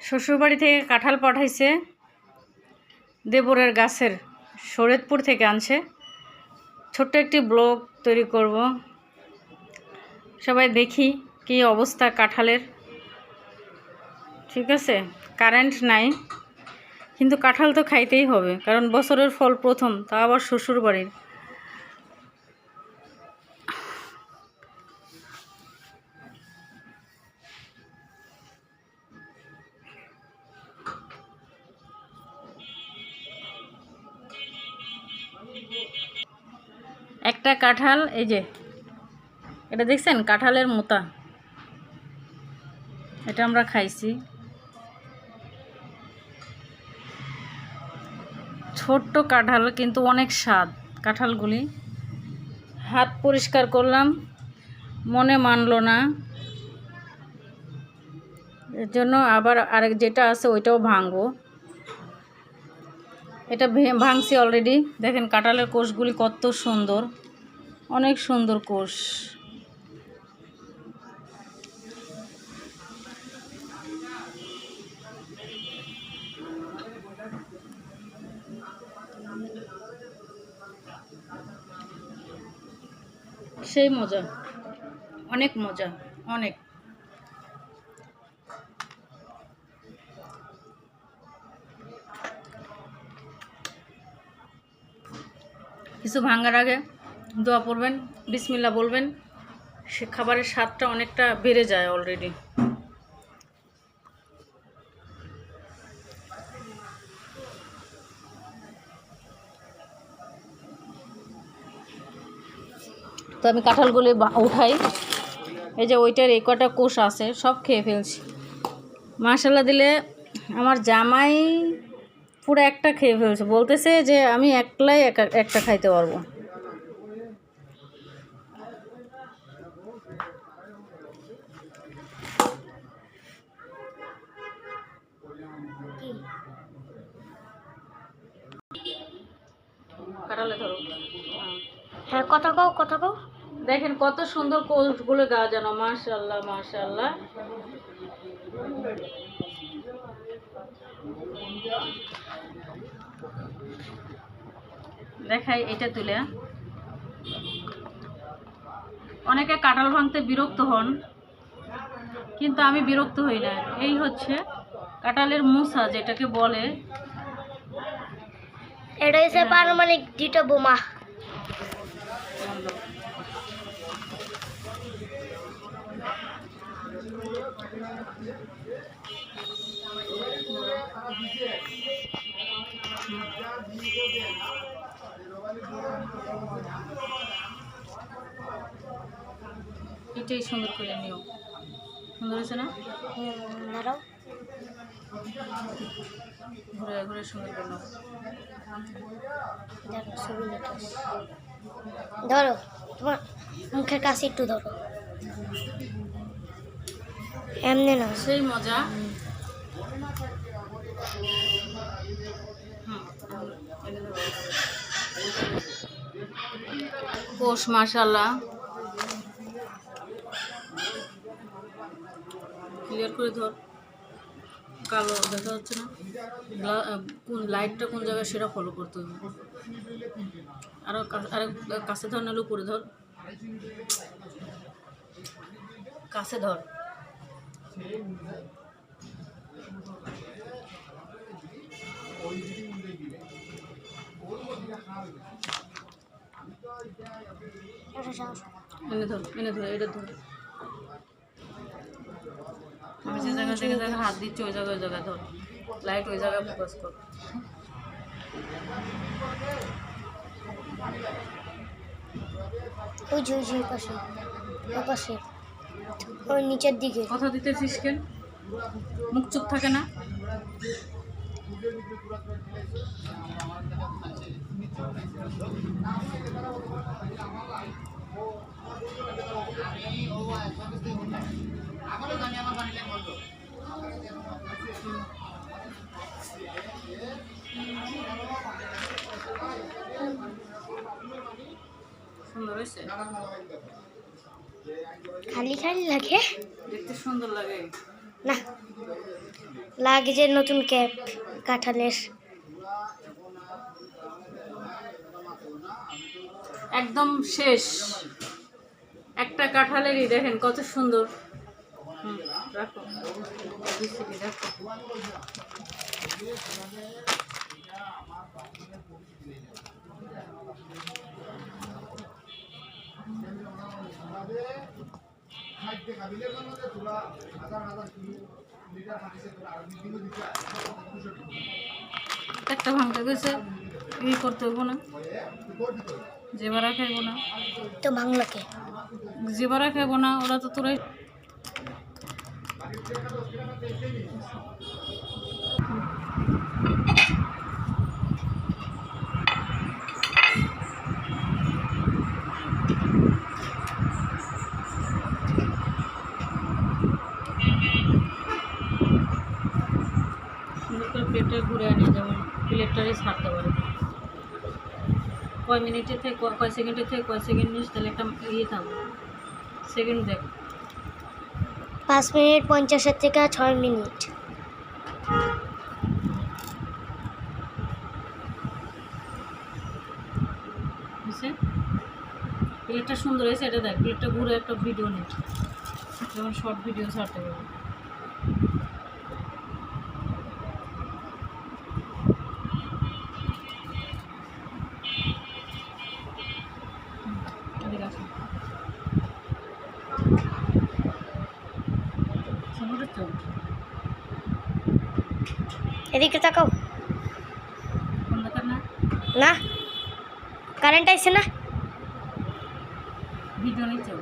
শ্বশুরবাড়ি থেকে কাঁঠাল পাঠাইছে, দেবরের গাছের, শরীয়তপুর থেকে আনছে। ছোট্ট একটি ব্লগ তৈরি করব, সবাই দেখি কি অবস্থা কাঁঠালের। ঠিক আছে, কারেন্ট নাই, কিন্তু কাঁঠাল তো খাইতেই হবে, কারণ বছরের ফল প্রথম, তা আবার শ্বশুরবাড়ির। একটা কাঁঠাল, এই যে এটা দেখছেন, কাঁঠালের মোতা, এটা আমরা খাইছি। ছোট্ট কাঁঠাল, কিন্তু অনেক স্বাদ কাঁঠালগুলি। হাত পরিষ্কার করলাম, মনে মানলো না, এর জন্য আবার আরেক যেটা আছে ওইটাও ভাঙবো। এটা ভাঙছি অলরেডি। দেখেন কাঁঠালের কোষগুলি কত সুন্দর, অনেক সুন্দর কোষ। সেই মজা, অনেক মজা, অনেক। কিছু ভাঙার আগে দোয়া পড়বেন, বিসমিল্লাহ বলবেন, সে খাবারের স্বাদটা অনেকটা বেড়ে যায় অলরেডি। তো আমি কাঁঠালগুলি উঠাই। এই যে ওইটার এই কটা কোষ আছে, সব খেয়ে ফেলছি। মাশাল্লাহ দিলে আমার জামাই পুরো একটা খেয়ে ফেলছে, বলতেছে যে আমি একলাই একটা খাইতে পারবো। কাঁঠালে ধরো, হ্যাঁ, কথা কও। দেখেন কত সুন্দর কোষগুলো গাজানো, মাশাল্লাহ মাশাল্লাহ। দেখাই এটা তুলে। অনেকে কাঁঠাল ভাঙতে বিরক্ত হন, কিন্তু আমি বিরক্ত হই না। এই হচ্ছে কাঁঠালের মুসা যেটাকে বলে, এটা হচ্ছে পারমাণবিক দুটো বোমা। এটাই সুন্দর করে নিও। সুন্দর হয়েছে না? ঘুরে ঘুরে সুন্দর করে নাও। ধরো, তোমার মুখের কাছে একটু ধরো, এমনি না। সেই মজা। কোষ মাশাআল্লাহ, ক্লিয়ার করে ধর, কালো দেখা যাচ্ছে না, কোন লাইটটা কোন জায়গায় সেটা ফলো করতে হবে। আরো কাছে ধর, নাহলে উপরে ধর, কাছে ধর। এনে ধর, এটা ধর। আমি যে জায়গা থেকে হাত দিচ্ছি ওই জায়গায় ধর, লাইট ওই জায়গায় ফোকাস কর। ওই পাশে ওই নিচের দিকে। কথা দিতেছিস কেন? মুখ চুপ থাকে না? সুন্দর হয়েছে, খালি লাগে, দেখতে সুন্দর লাগে না লাগেজের নতুন ক্যাপ কাঁঠালের। একদম শেষ একটা কাঁঠালেরই দেখেন কত সুন্দর। রাখো বিসিবি রাখো। একটা ভাঙতে গেছে ই করতে হবো না, জেবারা খাইবো না, তো বাংলাকে জেবারা খাইবো না, ওরা তো তোরাই সুন্দর করে প্লেটটা ঘুরে আনে, যেমন প্লেটটারই ছাড়তে পারে। কয় মিনিটের থেকে কয় সেকেন্ডের থেকে কয় সেকেন্ড নিস, তাহলে একটা ইয়ে থাকবে সেকেন্ড দেখ। 5 মিনিট 50 থেকে 6 মিনিট। বুঝছে প্লেটটা সুন্দর হয়েছে, এটা দেখ প্লেটটা ঘুরে একটা ভিডিও নে, যেমন শর্ট ভিডিও ছাড়তে পারবে। এদিকে আসো। সামনে তো এদিকে তাকাও। কোন দরকার না, না কারেন্ট আইছে না। ভিডিও নিচ্ছে।